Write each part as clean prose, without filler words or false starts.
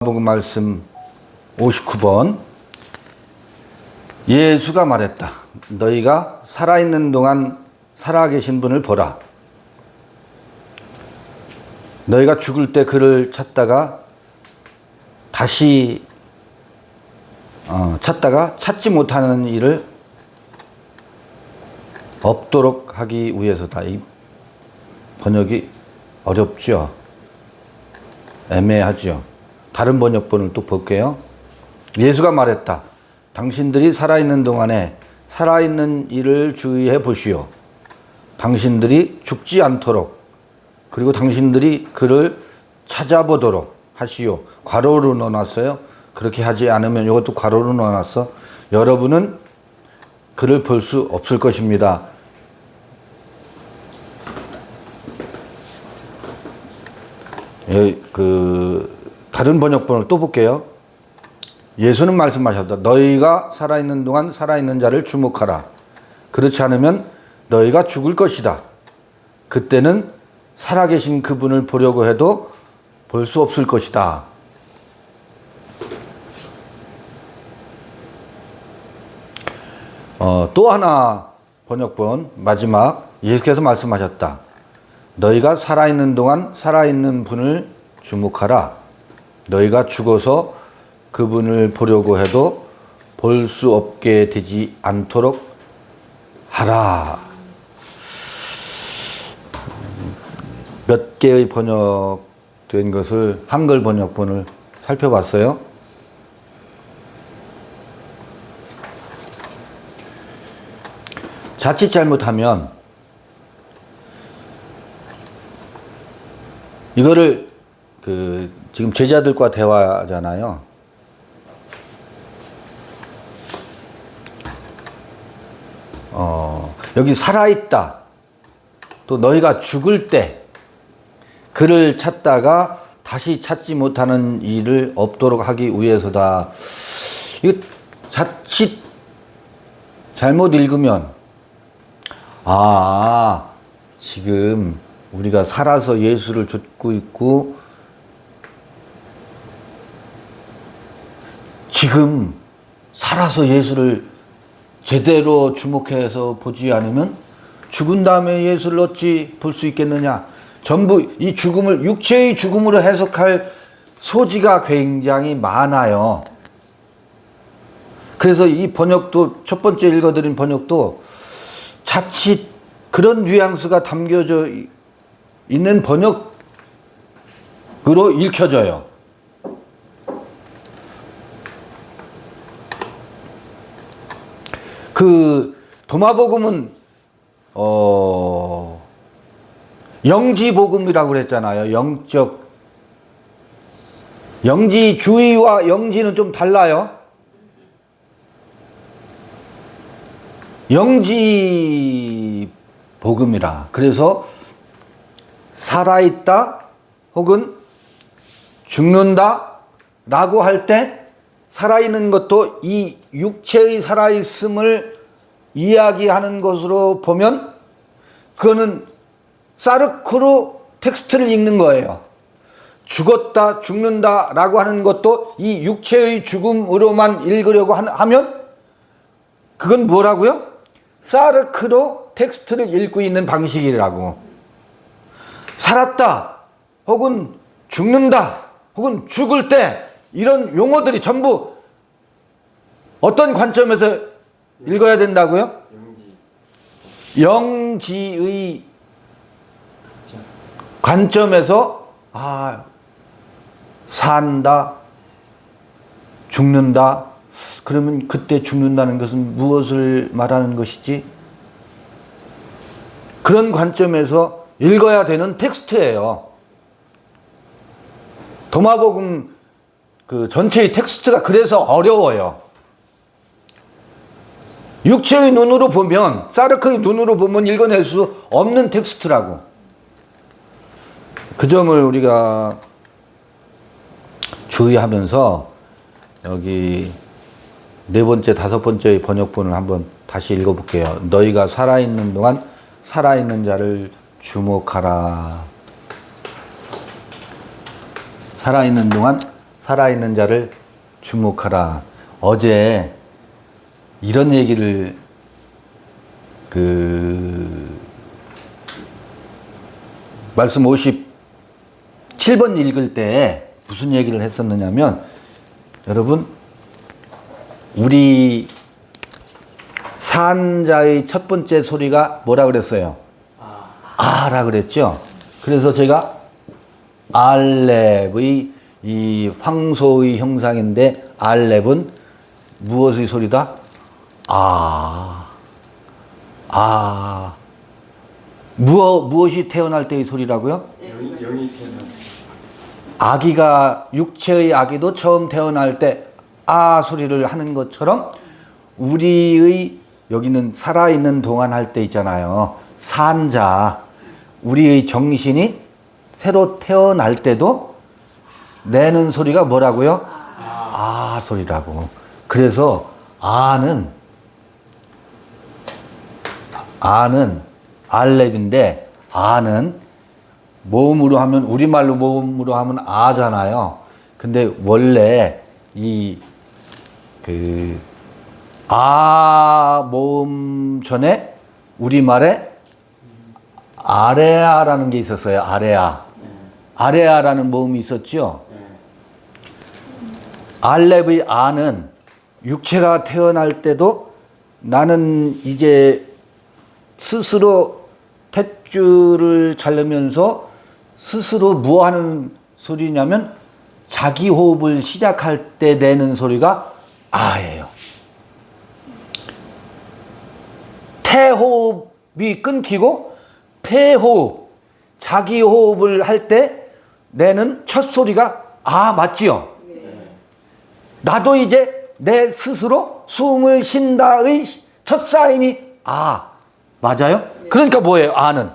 복음 말씀 59번. 예수가 말했다. 너희가 살아있는 동안 살아계신 분을 보라. 너희가 죽을 때 그를 찾다가 다시 찾다가 찾지 못하는 일을 없도록 하기 위해서다. 이 번역이 어렵죠. 애매하죠. 다른 번역본을 또 볼게요. 예수가 말했다. 당신들이 살아있는 동안에 살아있는 일을 주의해 보시오. 당신들이 죽지 않도록, 그리고 당신들이 그를 찾아보도록 하시오. 괄호로 넣어놨어요. 그렇게 하지 않으면, 이것도 괄호로 넣어놨어. 여러분은 그를 볼 수 없을 것입니다. 다른 번역본을 또 볼게요. 예수는 말씀하셨다. 너희가 살아있는 동안 살아있는 자를 주목하라. 그렇지 않으면 너희가 죽을 것이다. 그때는 살아계신 그분을 보려고 해도 볼 수 없을 것이다. 또 하나 번역본 마지막, 예수께서 말씀하셨다. 너희가 살아있는 동안 살아있는 분을 주목하라. 너희가 죽어서 그분을 보려고 해도 볼 수 없게 되지 않도록 하라. 몇 개의 번역된 것을 한글 번역본을 살펴봤어요. 자칫 잘못하면 이거를 지금 제자들과 대화잖아요. 여기 살아있다. 또 너희가 죽을 때 그를 찾다가 다시 찾지 못하는 일을 없도록 하기 위해서다. 이거 자칫 잘못 읽으면, 지금 우리가 살아서 예수를 좇고 있고 지금 살아서 예수를 제대로 주목해서 보지 않으면 죽은 다음에 예수를 어찌 볼 수 있겠느냐. 전부 이 죽음을 육체의 죽음으로 해석할 소지가 굉장히 많아요. 그래서 이 번역도, 첫 번째 읽어드린 번역도 자칫 그런 뉘앙스가 담겨져 있는 번역으로 읽혀져요. 도마복음은 영지복음이라고 그랬잖아요. 영지주의와 영지는 좀 달라요. 영지복음이라. 그래서 살아있다 혹은 죽는다 라고 할 때 살아있는 것도 이 육체의 살아있음을 이야기하는 것으로 보면 그거는 사르크로 텍스트를 읽는 거예요. 죽었다, 죽는다 라고 하는 것도 이 육체의 죽음으로만 읽으려고 하면 그건 뭐라고요? 사르크로 텍스트를 읽고 있는 방식이라고. 살았다 혹은 죽는다 혹은 죽을 때 이런 용어들이 전부 어떤 관점에서 읽어야 된다고요? 영지의 관점에서 산다, 죽는다. 그러면 그때 죽는다는 것은 무엇을 말하는 것이지? 그런 관점에서 읽어야 되는 텍스트예요. 도마복음 전체의 텍스트가 그래서 어려워요. 육체의 눈으로 보면, 사르크의 눈으로 보면 읽어낼 수 없는 텍스트라고. 그 점을 우리가 주의하면서 여기 네 번째, 다섯 번째 번역본을 한번 다시 읽어볼게요. 너희가 살아있는 동안 살아있는 자를 주목하라. 살아있는 동안 살아있는 자를 주목하라. 어제 이런 얘기를 말씀 57번 읽을 때 무슨 얘기를 했었느냐면, 여러분, 우리 산자의 첫 번째 소리가 뭐라 그랬어요? 아라 그랬죠. 그래서 제가 알렙의 이 황소의 형상인데, 알렙은 무엇의 소리다? 무엇이 태어날 때의 소리라고요? 영이 태어날 때. 아기가, 육체의 아기도 처음 태어날 때 소리를 하는 것처럼, 우리의 여기는 살아있는 동안 할 때 있잖아요. 산자, 우리의 정신이 새로 태어날 때도 내는 소리가 뭐라고요? 소리라고. 그래서 아는 알렙인데, 아는 모음으로 하면, 우리말로 모음으로 하면 아잖아요. 근데 원래 모음 전에 우리말에 아레아라는 게 있었어요. 아레아라는 모음이 있었죠. 알렙의 아는 육체가 태어날 때도 나는 이제 스스로 탯줄을 자르면서 스스로 뭐 하는 소리냐면, 자기 호흡을 시작할 때 내는 소리가 아예요. 태호흡이 끊기고 폐호흡, 자기 호흡을 할 때 내는 첫 소리가 맞지요? 나도 이제 내 스스로 숨을 쉰다의 첫 사인이 맞아요? 그러니까 뭐예요? 아는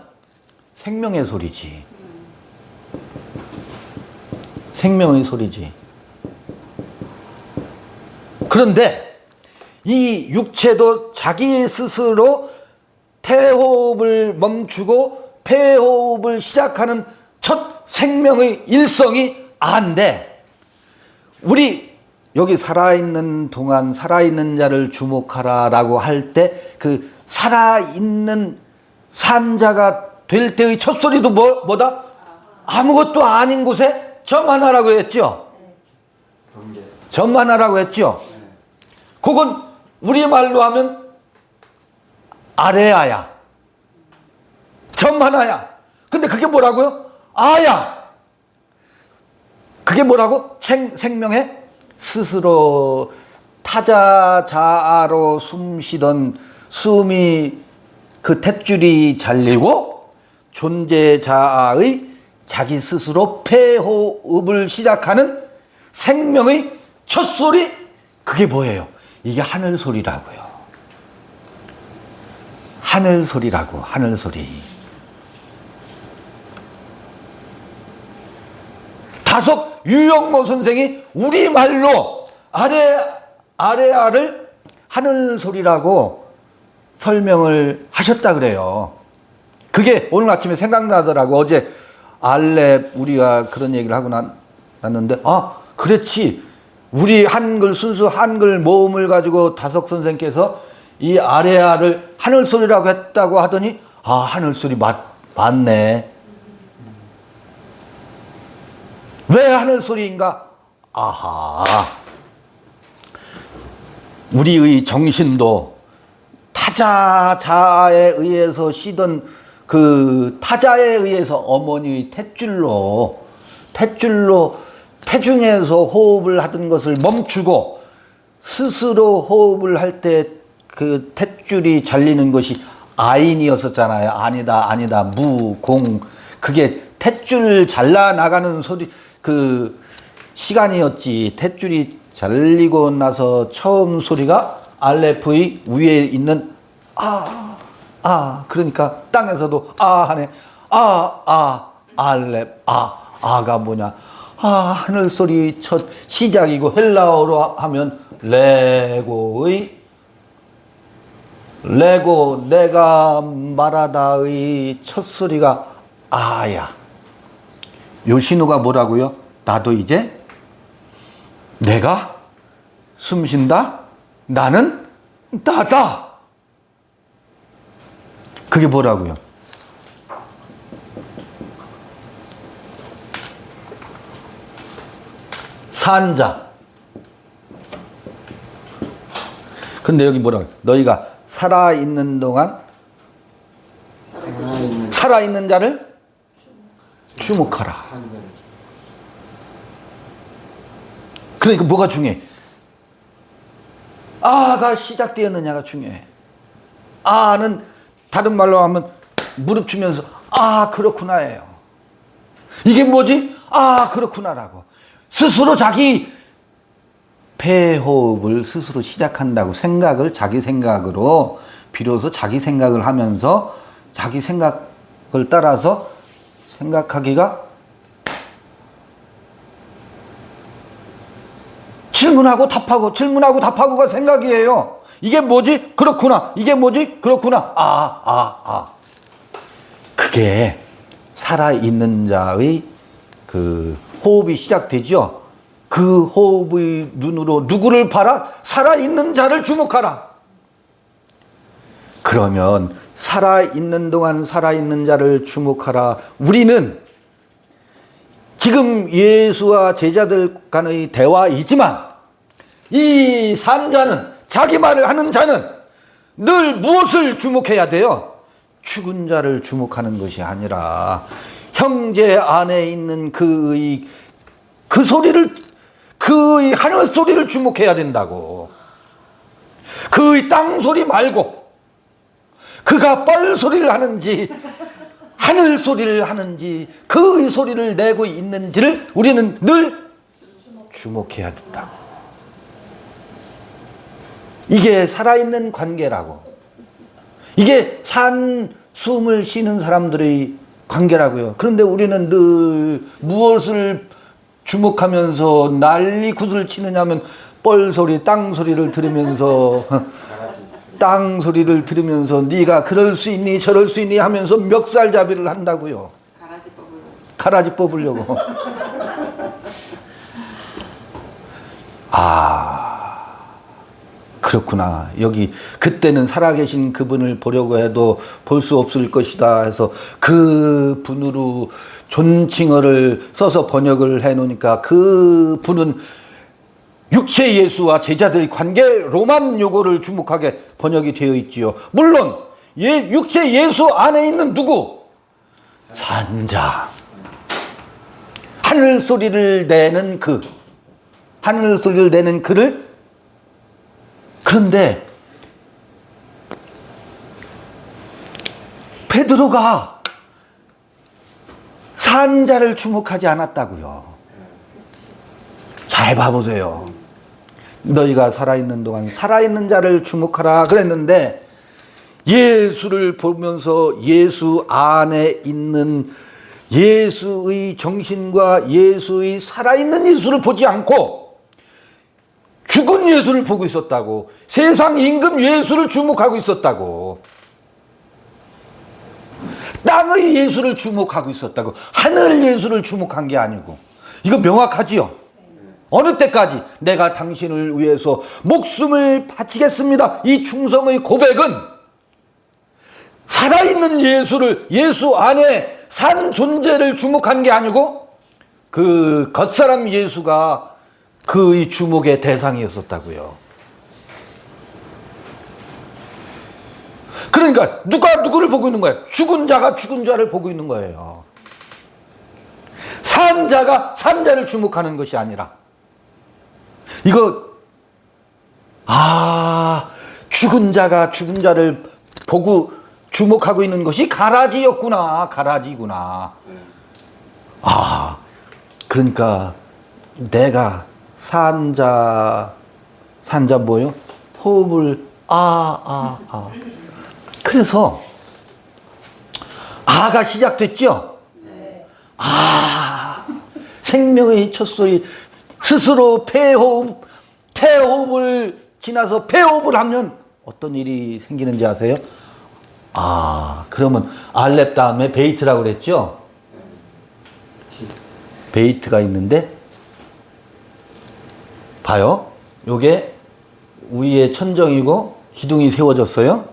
생명의 소리지. 생명의 소리지. 그런데 이 육체도 자기 스스로 태호흡을 멈추고 폐호흡을 시작하는 첫 생명의 일성이 아인데, 우리 여기 살아있는 동안 살아있는 자를 주목하라라고 할 때, 그 살아있는 산자가 될 때의 첫 소리도 뭐다? 아무것도 아닌 곳에 점하나라고 했죠. 점하나라고 했죠. 그건 우리말로 하면 아레아야. 점하나야. 근데 그게 뭐라고요? 아야. 그게 뭐라고? 생명의 스스로 타자 자아로 숨 쉬던 숨이 그 탯줄이 잘리고 존재 자아의 자기 스스로 폐호흡을 시작하는 생명의 첫 소리, 그게 뭐예요? 이게 하늘 소리라고요. 하늘 소리라고, 하늘 소리. 다속 유영모 선생이 우리말로 아레아를 하늘 소리라고 설명을 하셨다 그래요. 그게 오늘 아침에 생각나더라고. 어제 알렙 우리가 그런 얘기를 하고 났는데, 그렇지. 우리 한글, 순수 한글 모음을 가지고 다석 선생께서 이 아레아를 하늘 소리라고 했다고 하더니, 하늘 소리 맞네. 왜 하늘 소리인가? 우리의 정신도 타자 자아에 의해서 쉬던 그 타자에 의해서 어머니의 탯줄로 태중에서 호흡을 하던 것을 멈추고 스스로 호흡을 할 때 그 탯줄이 잘리는 것이 아인이었었잖아요. 아니다, 무, 공. 그게 탯줄 잘라 나가는 소리, 그 시간이었지. 탯줄이 잘리고 나서 처음 소리가 알레프의 위에 있는 그러니까 땅에서도 하네. 알렙, 아가 뭐냐? 하늘 소리 첫 시작이고, 헬라어로 하면 레고 내가 말하다의 첫 소리가 아야. 요신우가 뭐라고요? 나도 이제 내가 숨 쉰다? 나는 나다. 그게 뭐라고요? 산자. 근데 여기 뭐라고요? 너희가 살아있는 동안 살아있는 자를 주목하라. 그러니까 뭐가 중요해? 아가 시작되었느냐가 중요해. 아는 다른 말로 하면 무릎 치면서 아 그렇구나예요. 이게 뭐지? 아 그렇구나라고 스스로 자기 폐호흡을 스스로 시작한다고 생각을 자기 생각으로 비로소 자기 생각을 하면서 자기 생각을 따라서 생각하기가 질문하고 답하고 질문하고 답하고가 생각이에요. 이게 뭐지? 그렇구나. 이게 뭐지? 그렇구나. 그게 살아있는 자의 그 호흡이 시작되죠. 그 호흡의 눈으로 누구를 봐라? 살아있는 자를 주목하라. 그러면 살아있는 동안 살아있는 자를 주목하라. 우리는 지금 예수와 제자들 간의 대화이지만 이 산자는 자기 말을 하는 자는 늘 무엇을 주목해야 돼요? 죽은 자를 주목하는 것이 아니라 형제 안에 있는 그의 하늘 소리를 주목해야 된다고. 그의 땅 소리 말고 그가 뻘 소리를 하는지 하늘 소리를 하는지 그의 소리를 내고 있는지를 우리는 늘 주목해야 된다고. 이게 살아있는 관계라고. 이게 숨을 쉬는 사람들의 관계라고요. 그런데 우리는 늘 무엇을 주목하면서 난리 굿을 치느냐면 뻘 소리, 땅 소리를 들으면서 땅 소리를 들으면서 네가 그럴 수 있니 저럴 수 있니 하면서 멱살잡이를 한다고요. 가라지 뽑으려고. 그렇구나. 여기 그때는 살아계신 그분을 보려고 해도 볼 수 없을 것이다 해서 그 분으로 존칭어를 써서 번역을 해놓으니까 그 분은 육체 예수와 제자들의 관계로만 요거를 주목하게 번역이 되어 있지요. 물론 육체 예수 안에 있는 누구? 산자. 하늘 소리를 내는 그. 하늘 소리를 내는 그를. 그런데 베드로가 산자를 주목하지 않았다고요. 잘 봐보세요. 너희가 살아있는 동안 살아있는 자를 주목하라 그랬는데 예수를 보면서 예수 안에 있는 예수의 정신과 예수의 살아있는 예수를 보지 않고 죽은 예수를 보고 있었다고. 세상 임금 예수를 주목하고 있었다고. 땅의 예수를 주목하고 있었다고. 하늘 예수를 주목한 게 아니고. 이거 명확하지요? 어느 때까지 내가 당신을 위해서 목숨을 바치겠습니다. 이 충성의 고백은 살아있는 예수를, 예수 안에 산 존재를 주목한 게 아니고 그 겉사람 예수가 그의 주목의 대상이었었다고요. 그러니까 누가 누구를 보고 있는 거예요? 죽은 자가 죽은 자를 보고 있는 거예요. 산 자가 산 자를 주목하는 것이 아니라 이거 죽은 자가 죽은 자를 보고 주목하고 있는 것이 가라지였구나. 가라지구나. 그러니까 내가 산자 뭐요? 호흡을 그래서 아가 시작됐죠? 생명의 첫소리. 스스로 폐호흡을 지나서 폐호흡을 하면 어떤 일이 생기는지 아세요? 그러면 알렙 다음에 베이트라고 그랬죠? 베이트가 있는데 봐요. 요게 위에 천정이고 기둥이 세워졌어요.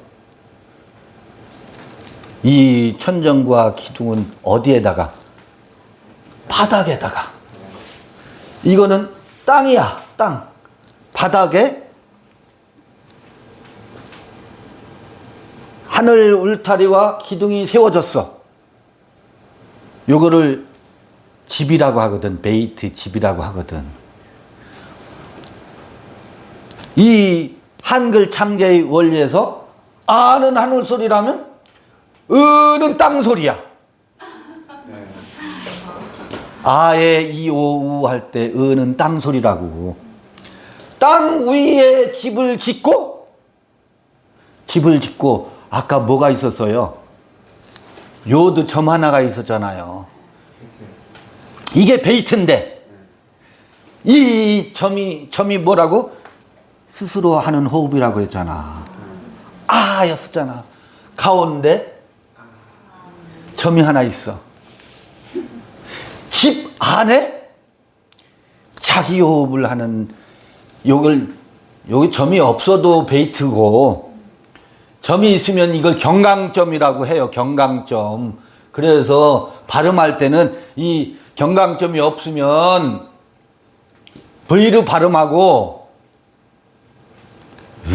이 천정과 기둥은 어디에다가? 바닥에다가. 이거는 땅이야, 땅. 바닥에 하늘 울타리와 기둥이 세워졌어. 요거를 집이라고 하거든. 베이트 집이라고 하거든. 이 한글 창제의 원리에서 아는 하늘 소리라면 으는 땅 소리야. 아에 이오우 할 때 으는 땅 소리라고. 땅 위에 집을 짓고 아까 뭐가 있었어요? 요드 점 하나가 있었잖아요. 이게 베이트인데 이 점이 뭐라고? 스스로 하는 호흡이라고 그랬잖아. 였었잖아. 가운데 점이 하나 있어. 집 안에 자기 호흡을 하는 여기 점이 없어도 베이트고 점이 있으면 이걸 경강점이라고 해요. 경강점. 그래서 발음할 때는 이 경강점이 없으면 V로 발음하고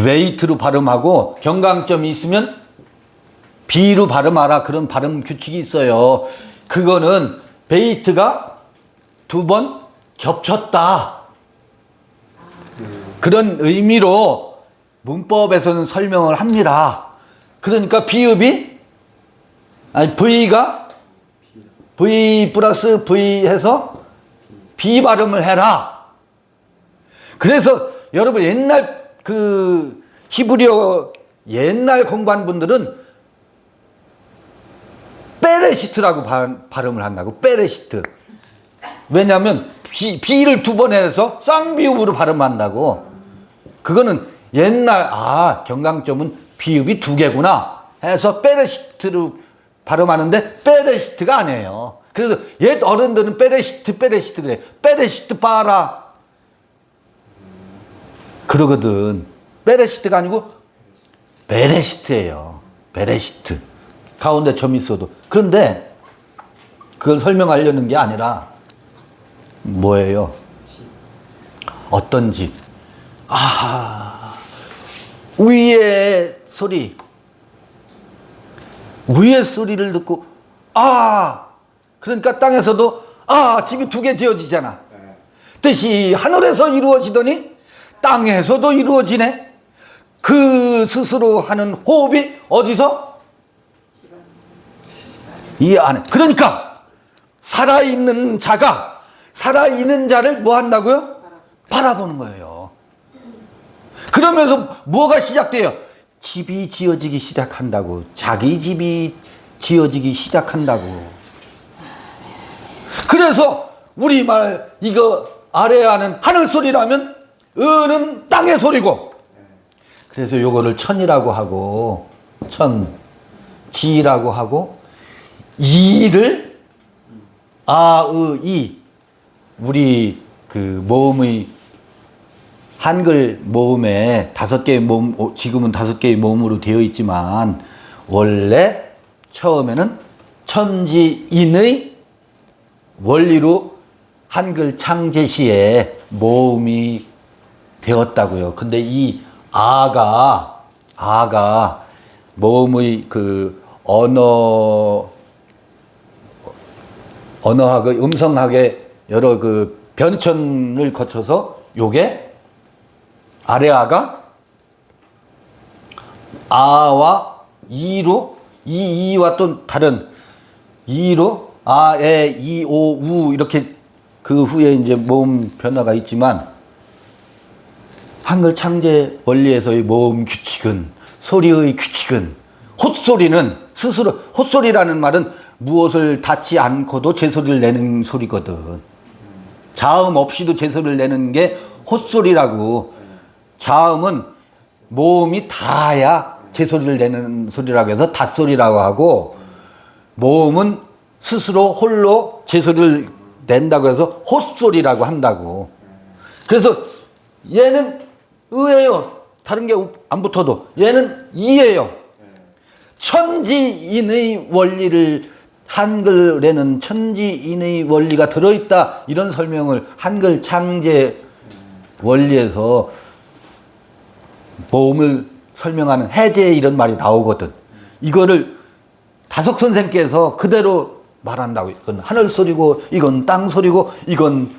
웨이트로 발음하고 경강점이 있으면 B로 발음하라. 그런 발음 규칙이 있어요. 그거는 베이트가 2번 겹쳤다. 그런 의미로 문법에서는 설명을 합니다. 그러니까 비읍이 V가 V 플러스 V 해서 B 발음을 해라. 그래서 여러분 옛날 그 히브리어 옛날 공부한 분들은 베레시트라고 발음을 한다고. 베레시트. 왜냐하면 B를 2번 해서 쌍비읍으로 발음한다고. 그거는 옛날 경강점은 비읍이 2개구나 해서 베레시트로 발음하는데 베레시트가 아니에요. 그래서 옛 어른들은 베레시트 그래. 베레시트 봐라 그러거든. 베레시트가 아니고 베레시트예요. 베레시트. 가운데 점이 있어도. 그런데 그걸 설명하려는 게 아니라 뭐예요? 어떤 집? 위의 소리. 위의 소리를 듣고 그러니까 땅에서도 집이 2개 지어지잖아. 뜻이 하늘에서 이루어지더니 땅에서도 이루어지네. 그 스스로 하는 호흡이 어디서? 이 안에. 그러니까 살아있는 자가 살아있는 자를 뭐 한다고요? 바라보는 거예요. 그러면서 뭐가 시작돼요? 집이 지어지기 시작한다고. 자기 집이 지어지기 시작한다고. 그래서 우리말 이거 아래하는 하늘 소리라면 은은 땅의 소리고. 그래서 요거를 천이라고 하고 지라고 하고 이를 이 우리 그 모음의 한글 모음에 5개의 모음, 지금은 5개의 모음으로 되어 있지만 원래 처음에는 천지인의 원리로 한글 창제 시에 모음이 되었다고요. 근데 이 아가 모음의 그 언어학의 음성학의 여러 그 변천을 거쳐서 요게 아래아가 아와 이로 이와 또 다른 이로 아에 이오우 이렇게 그 후에 이제 모음 변화가 있지만 한글 창제 원리에서의 모음 규칙은 소리의 규칙은 헛소리는 스스로 헛소리라는 말은 무엇을 닿지 않고도 제소리를 내는 소리거든. 자음 없이도 제소리를 내는 게 헛소리라고. 자음은 모음이 닿아야 제소리를 내는 소리라고 해서 닷소리라고 하고 모음은 스스로 홀로 제소리를 낸다고 해서 헛소리라고 한다고. 그래서 얘는 의예요. 다른 게 안 붙어도 얘는 이예요. 천지인의 원리를 한글에는 천지인의 원리가 들어있다 이런 설명을 한글 창제 원리에서 모음을 설명하는 해제 이런 말이 나오거든. 이거를 다석 선생께서 그대로 말한다고. 이건 하늘 소리고 이건 땅 소리고 이건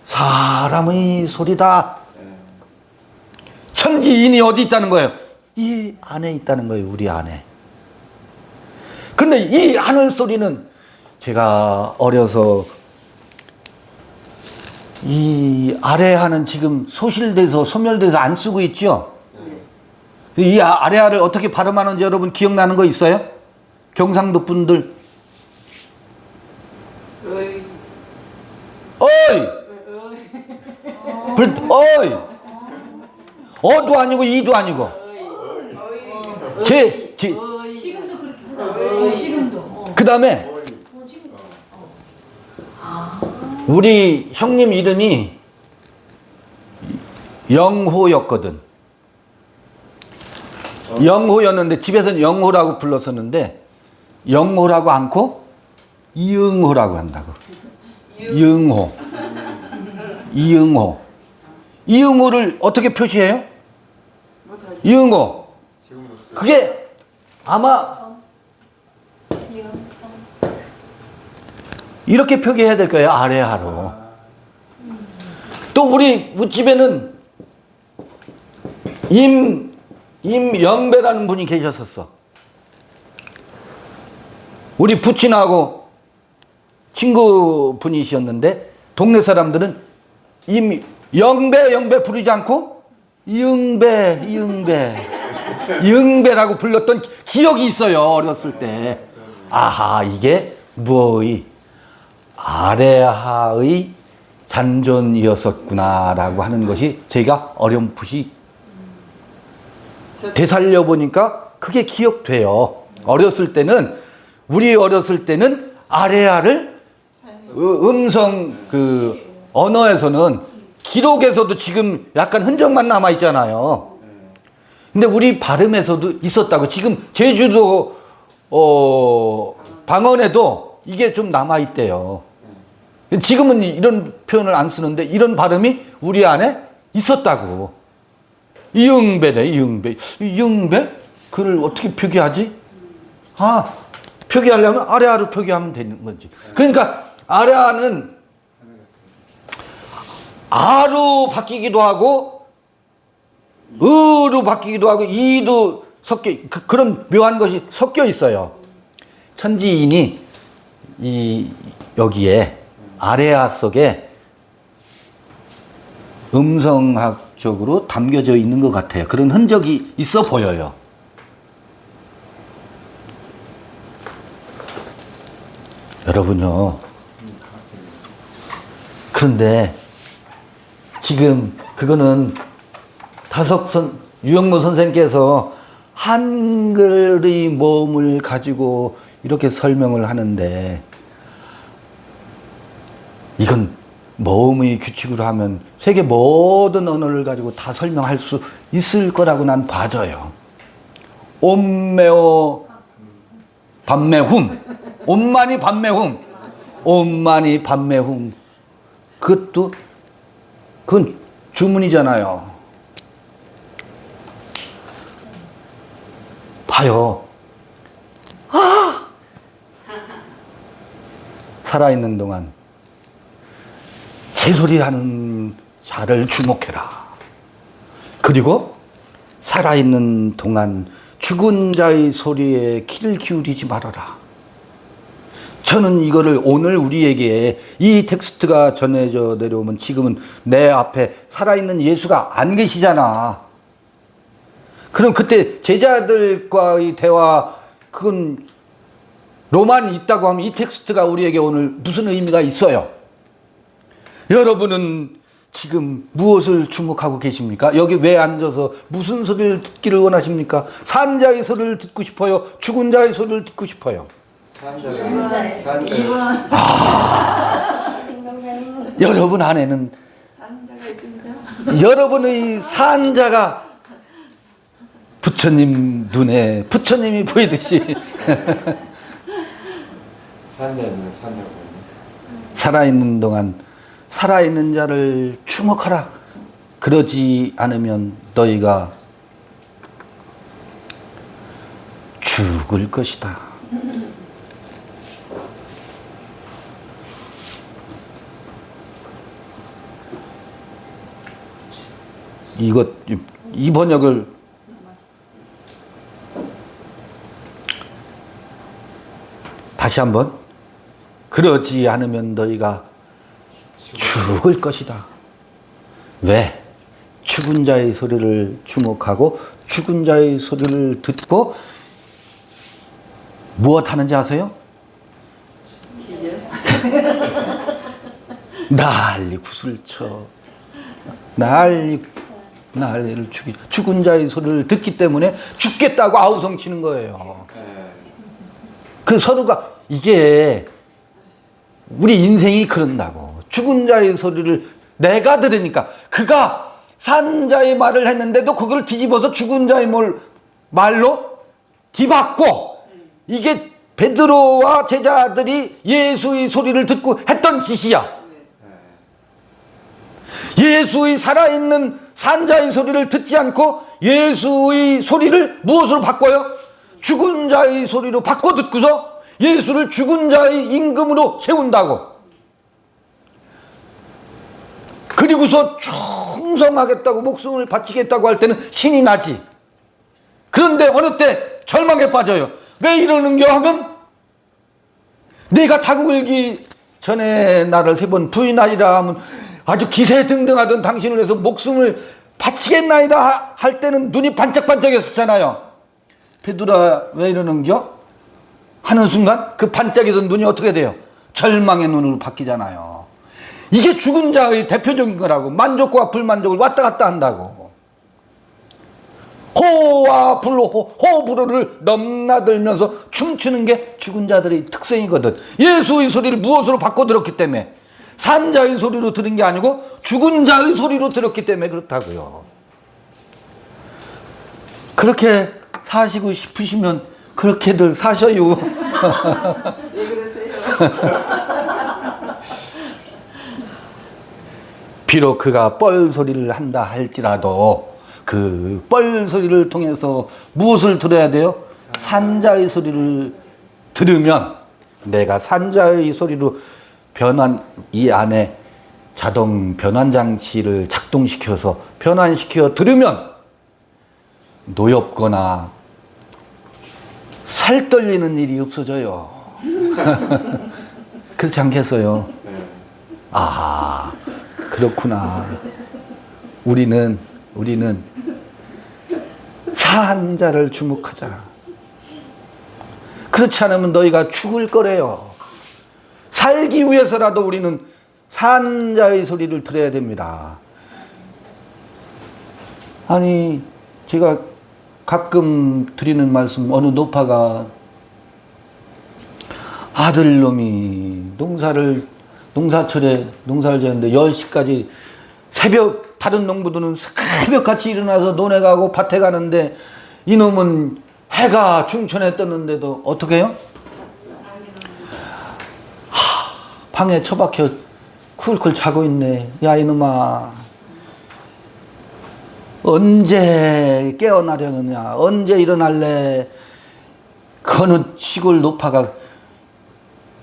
사람의 소리다. 천지인이 어디 있다는 거예요? 이 안에 있다는 거예요. 우리 안에. 근데 이 하늘 소리는 제가 어려서 이 아래하는 지금 소실돼서 소멸돼서 안 쓰고 있죠? 이 아래하를 어떻게 발음하는지 여러분 기억나는 거 있어요? 경상도 분들. 어이! 어이! 어도 아니고 이도 아니고. 지금도 그렇게 하잖아요. 지금도. 그 다음에 우리 형님 이름이 영호였거든. 영호였는데 집에서는 영호라고 불렀었는데 영호라고 않고 이응호라고 한다고. 이응호. 이응호. 이응호를 어떻게 표시해요? 이응호. 그게 아마 이렇게 표기해야 될 거예요. 아래하로. 또 우리 집에는 임영배라는 분이 계셨었어. 우리 부친하고 친구분이셨는데 동네 사람들은 영배 부르지 않고 이응배라고 불렀던 기억이 있어요. 어렸을 때. 아하, 이게 무어의 아래하의 잔존이었었구나라고 하는 것이 제가 어렴풋이 되살려 보니까 그게 기억돼요. 우리 어렸을 때는 아래하를 음성 언어에서는 기록에서도 지금 약간 흔적만 남아 있잖아요. 근데 우리 발음에서도 있었다고. 지금 제주도 방언에도 이게 좀 남아 있대요. 지금은 이런 표현을 안 쓰는데 이런 발음이 우리 안에 있었다고. 이응배네, 이응배. 이응배? 그를 어떻게 표기하지? 표기하려면 아래하로 표기하면 되는 거지. 그러니까 아래하는 아로 바뀌기도 하고 으로 바뀌기도 하고 이도 그런 묘한 것이 섞여 있어요. 천지인이 여기에 아래하 속에 음성학적으로 담겨져 있는 것 같아요. 그런 흔적이 있어 보여요. 여러분요. 그런데 지금 그거는 유영모 선생께서 한글의 모음을 가지고 이렇게 설명을 하는데 이건 모음의 규칙으로 하면 세계 모든 언어를 가지고 다 설명할 수 있을 거라고 난 봐져요. 옴매오 밤매훔. 옴만이 밤매훔. 옴만이 밤매훔. 그건 주문이잖아요. 봐요. 살아있는 동안 제소리하는 자를 주목해라. 그리고 살아있는 동안 죽은 자의 소리에 귀를 기울이지 말아라. 저는 이거를 오늘 우리에게 이 텍스트가 전해져 내려오면 지금은 내 앞에 살아있는 예수가 안 계시잖아. 그럼 그때 제자들과의 대화, 그건 로만이 있다고 하면 이 텍스트가 우리에게 오늘 무슨 의미가 있어요? 여러분은 지금 무엇을 주목하고 계십니까? 여기 왜 앉아서 무슨 소리를 듣기를 원하십니까? 산 자의 소리를 듣고 싶어요? 죽은 자의 소리를 듣고 싶어요? 여러분 안에는 여러분의 산자가 부처님 눈에 부처님이 보이듯이 산자는 산자고. 살아있는 동안 살아있는 자를 주목하라. 그러지 않으면 너희가 죽을 것이다. 이 번역을 다시 한번. 그러지 않으면 너희가 죽을 것이다. 왜? 죽은 자의 소리를 주목하고 죽은 자의 소리를 듣고 무엇 하는지 아세요? 난리 구슬쳐. 난리를 죽은 자의 소리를 듣기 때문에 죽겠다고 아우성 치는 거예요. 그 서로가 이게 우리 인생이 그런다고. 죽은 자의 소리를 내가 들으니까 그가 산 자의 말을 했는데도 그걸 뒤집어서 죽은 자의 말로 뒤바꿔. 이게 베드로와 제자들이 예수의 소리를 듣고 했던 짓이야. 예수의 살아있는 산자의 소리를 듣지 않고 예수의 소리를 무엇으로 바꿔요? 죽은 자의 소리로 바꿔 듣고서 예수를 죽은 자의 임금으로 세운다고. 그리고서 충성하겠다고 목숨을 바치겠다고 할 때는 신이 나지. 그런데 어느 때 절망에 빠져요. 왜 이러는겨 하면 내가 다구글기 전에 나를 3번 부인하리라 하면 아주 기세등등하던 당신을 위해서 목숨을 바치겠나이다 할 때는 눈이 반짝반짝했었잖아요. 베드로야 왜 이러는겨? 하는 순간 그 반짝이던 눈이 어떻게 돼요? 절망의 눈으로 바뀌잖아요. 이게 죽은 자의 대표적인 거라고. 만족과 불만족을 왔다 갔다 한다고. 호와 불로 호불호를 넘나들면서 춤추는 게 죽은 자들의 특성이거든. 예수의 소리를 무엇으로 바꿔 들었기 때문에. 산자의 소리로 들은 게 아니고 죽은 자의 소리로 들었기 때문에 그렇다고요. 그렇게 사시고 싶으시면 그렇게들 사셔요. 왜 그러세요? 비록 그가 뻘소리를 한다 할지라도 그 뻘소리를 통해서 무엇을 들어야 돼요? 산자의 소리를 들으면 내가 산자의 소리로 이 안에 자동 변환 장치를 작동시켜서 변환시켜 들으면 노엽거나 살 떨리는 일이 없어져요. 그렇지 않겠어요? 아, 그렇구나. 우리는 산자를 주목하자. 그렇지 않으면 너희가 죽을 거래요. 살기 위해서라도 우리는 산자의 소리를 들어야 됩니다. 아니, 제가 가끔 드리는 말씀, 어느 노파가 아들놈이 농사철에 농사를 지었는데 10시까지 새벽, 다른 농부들은 새벽같이 일어나서 논에 가고 밭에 가는데 이놈은 해가 중천에 떴는데도 어떻게 해요? 방에 처박혀 쿨쿨 자고 있네. 야 이놈아, 언제 깨어나려느냐, 언제 일어날래. 그 어느 시골 노파가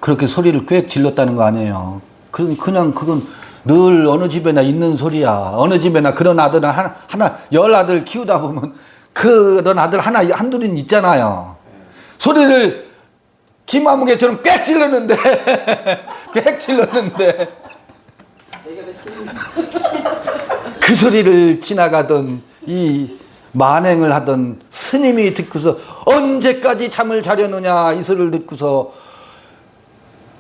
그렇게 소리를 꽤 질렀다는 거 아니에요. 그냥 그건 늘 어느 집에나 있는 소리야. 어느 집에나 그런 아들은 하나 10아들 키우다 보면 그런 아들 한둘은 있잖아요. 소리를 김아무개처럼 꽥 질렀는데 꽥 질렀는데 그 소리를 지나가던 이 만행을 하던 스님이 듣고서 언제까지 잠을 자려느냐 이 소리를 듣고서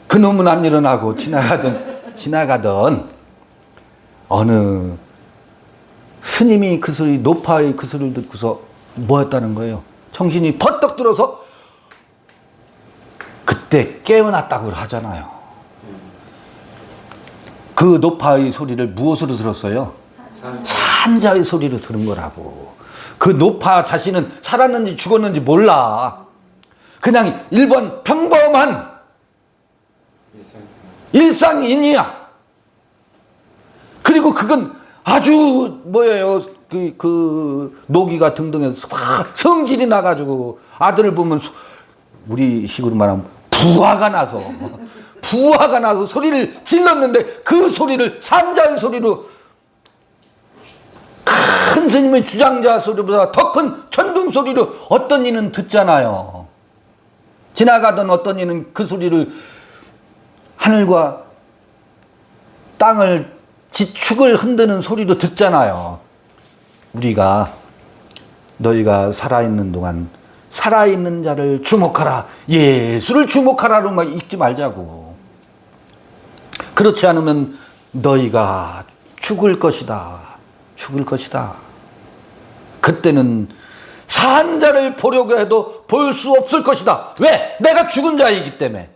그놈은 안 일어나고 지나가던 어느 스님이 그 소리, 노파의 그 소리를 듣고서 뭐였다는 거예요? 정신이 퍼뜩 들어서 그때 깨어났다고 하잖아요. 그 노파의 소리를 무엇으로 들었어요? 산자의 소리를 들은 거라고. 그 노파 자신은 살았는지 죽었는지 몰라. 그냥 일반 평범한 일상인이야. 그리고 그건 아주 뭐예요, 노기가 등등해서 성질이 나가지고 아들을 보면 우리 식으로 말하면 부화가 나서 소리를 질렀는데 그 소리를 산자의 소리로, 큰 스님의 주장자 소리보다 더 큰 천둥 소리로 어떤 이는 듣잖아요. 지나가던 어떤 이는 그 소리를 하늘과 땅을 지축을 흔드는 소리로 듣잖아요. 우리가 너희가 살아있는 동안 살아있는 자를 주목하라, 예수를 주목하라로만 읽지 말자고. 그렇지 않으면 너희가 죽을 것이다. 그때는 산 자를 보려고 해도 볼 수 없을 것이다. 왜? 내가 죽은 자이기 때문에.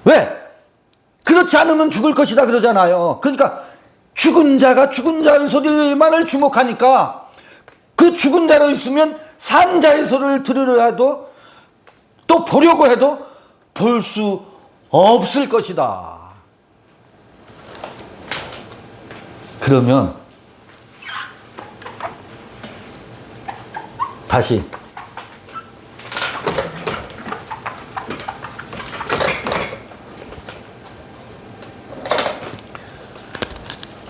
왜? 그렇지 않으면 죽을 것이다 그러잖아요. 그러니까 죽은 자가 죽은 자의 소리만을 주목하니까 그 죽은 자로 있으면 산 자의 소리를 들으려 해도 또 보려고 해도 볼 수 없을 것이다. 그러면 다시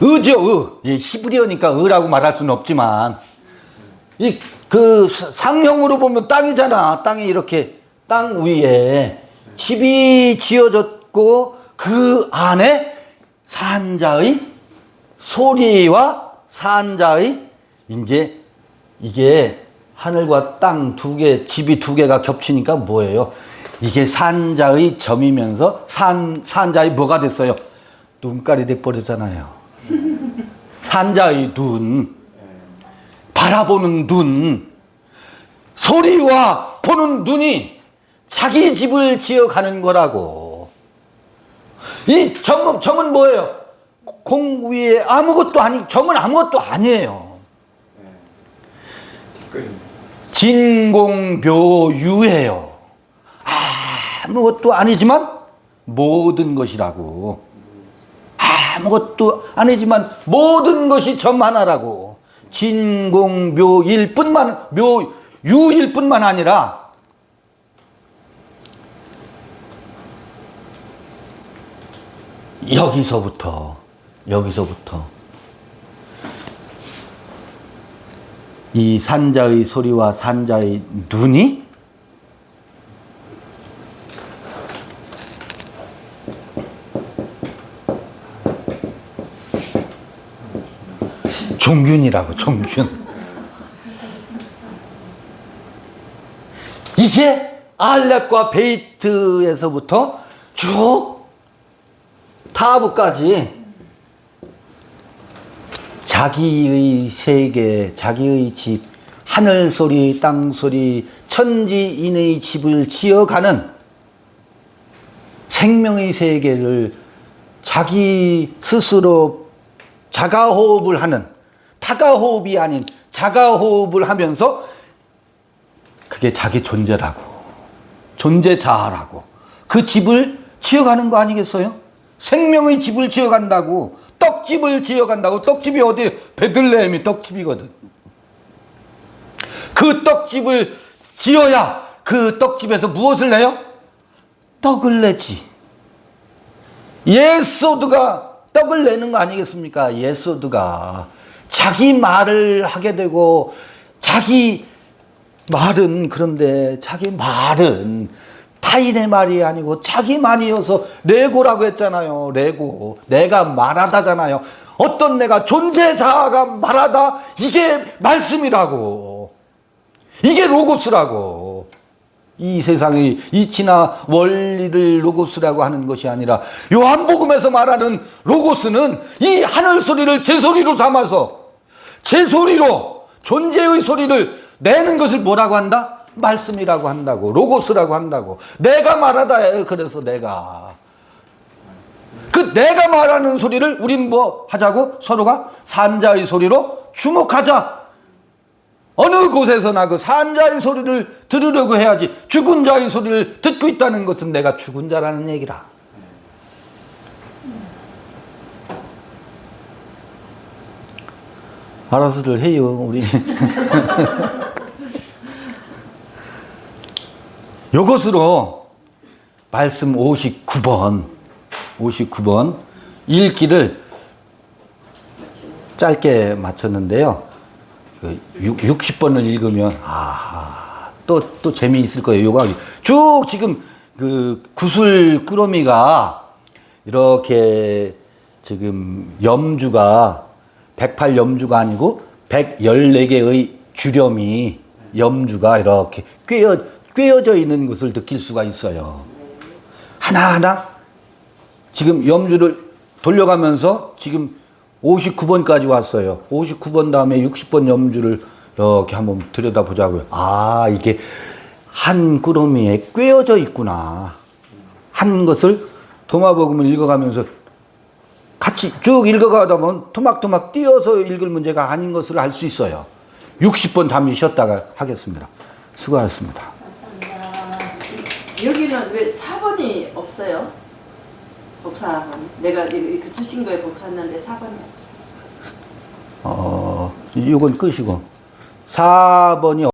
의죠. 히브리어니까 의라고 말할 수는 없지만 상형으로 보면 땅이잖아. 땅이 이렇게 땅 위에 집이 지어졌고 그 안에 산자의 소리와 산자의, 이제 이게 하늘과 땅 두 개, 집이 두 개가 겹치니까 뭐예요? 이게 산자의 점이면서 산자의 뭐가 됐어요? 눈깔이 돼버렸잖아요. 산자의 눈, 바라보는 눈, 소리와 보는 눈이 자기 집을 지어가는 거라고. 이 점은 뭐예요? 공 위에 점은 아무것도 아니에요. 진공묘유예요. 아무것도 아니지만 모든 것이라고. 아무것도 아니지만 모든 것이 점 하나라고. 진공묘일 뿐만, 묘유일 뿐만 아니라 여기서부터 이 산자의 소리와 산자의 눈이 종균이라고, 종균. 이제 알렉과 베이트에서부터 쭉 타브까지 자기의 세계, 자기의 집, 하늘 소리, 땅 소리, 천지인의 집을 지어가는 생명의 세계를 자기 스스로 자가호흡을 하는, 타가호흡이 아닌 자가호흡을 하면서 그게 자기 존재라고, 존재자아라고, 그 집을 지어가는 거 아니겠어요? 생명의 집을 지어간다고, 떡집을 지어간다고. 떡집이 어디? 베들레헴이 떡집이거든. 그 떡집을 지어야 그 떡집에서 무엇을 내요? 떡을 내지. 예소드가 떡을 내는 거 아니겠습니까? 예소드가 자기 말을 하게 되고, 자기 말은, 그런데 자기 말은 타인의 말이 아니고 자기 말이어서 레고라고 했잖아요. 레고. 내가 말하다잖아요. 어떤 내가 존재자가 말하다, 이게 말씀이라고. 이게 로고스라고. 이 세상의 이치나 원리를 로고스라고 하는 것이 아니라 요한복음에서 말하는 로고스는 이 하늘 소리를 제 소리로 삼아서 제 소리로 존재의 소리를 내는 것을 뭐라고 한다? 말씀이라고 한다고. 로고스라고 한다고. 내가 말하다. 그래서 내가 그 내가 말하는 소리를 우린 뭐 하자고? 서로가 산자의 소리로 주목하자. 어느 곳에서나 그 산자의 소리를 들으려고 해야지 죽은 자의 소리를 듣고 있다는 것은 내가 죽은 자라는 얘기라. 알아서들 해요, 우리. 요것으로 말씀 59번 읽기를 짧게 마쳤는데요. 그 60번을 읽으면 또 재미있을 거예요. 요거 쭉 지금 그 구슬 꾸러미가 이렇게 지금 염주가 108염주가 아니고 114개의 주렴이 염주가 이렇게 꿰어져 있는 것을 느낄 수가 있어요. 하나하나 지금 염주를 돌려가면서 지금 59번까지 왔어요. 59번 다음에 60번 염주를 이렇게 한번 들여다보자고요. 이게 한 꾸러미에 꿰어져 있구나. 한 것을 도마복음을 읽어가면서 같이 쭉 읽어가다 보면 토막토막 띄어서 읽을 문제가 아닌 것을 알 수 있어요. 60번 잠시 쉬었다가 하겠습니다. 수고하셨습니다. 감사합니다. 여기는 왜 4번이 없어요? 복사하면 내가 이렇게 주신 거에 복사했는데 4번이 없어요. 이건 끝이고 4번이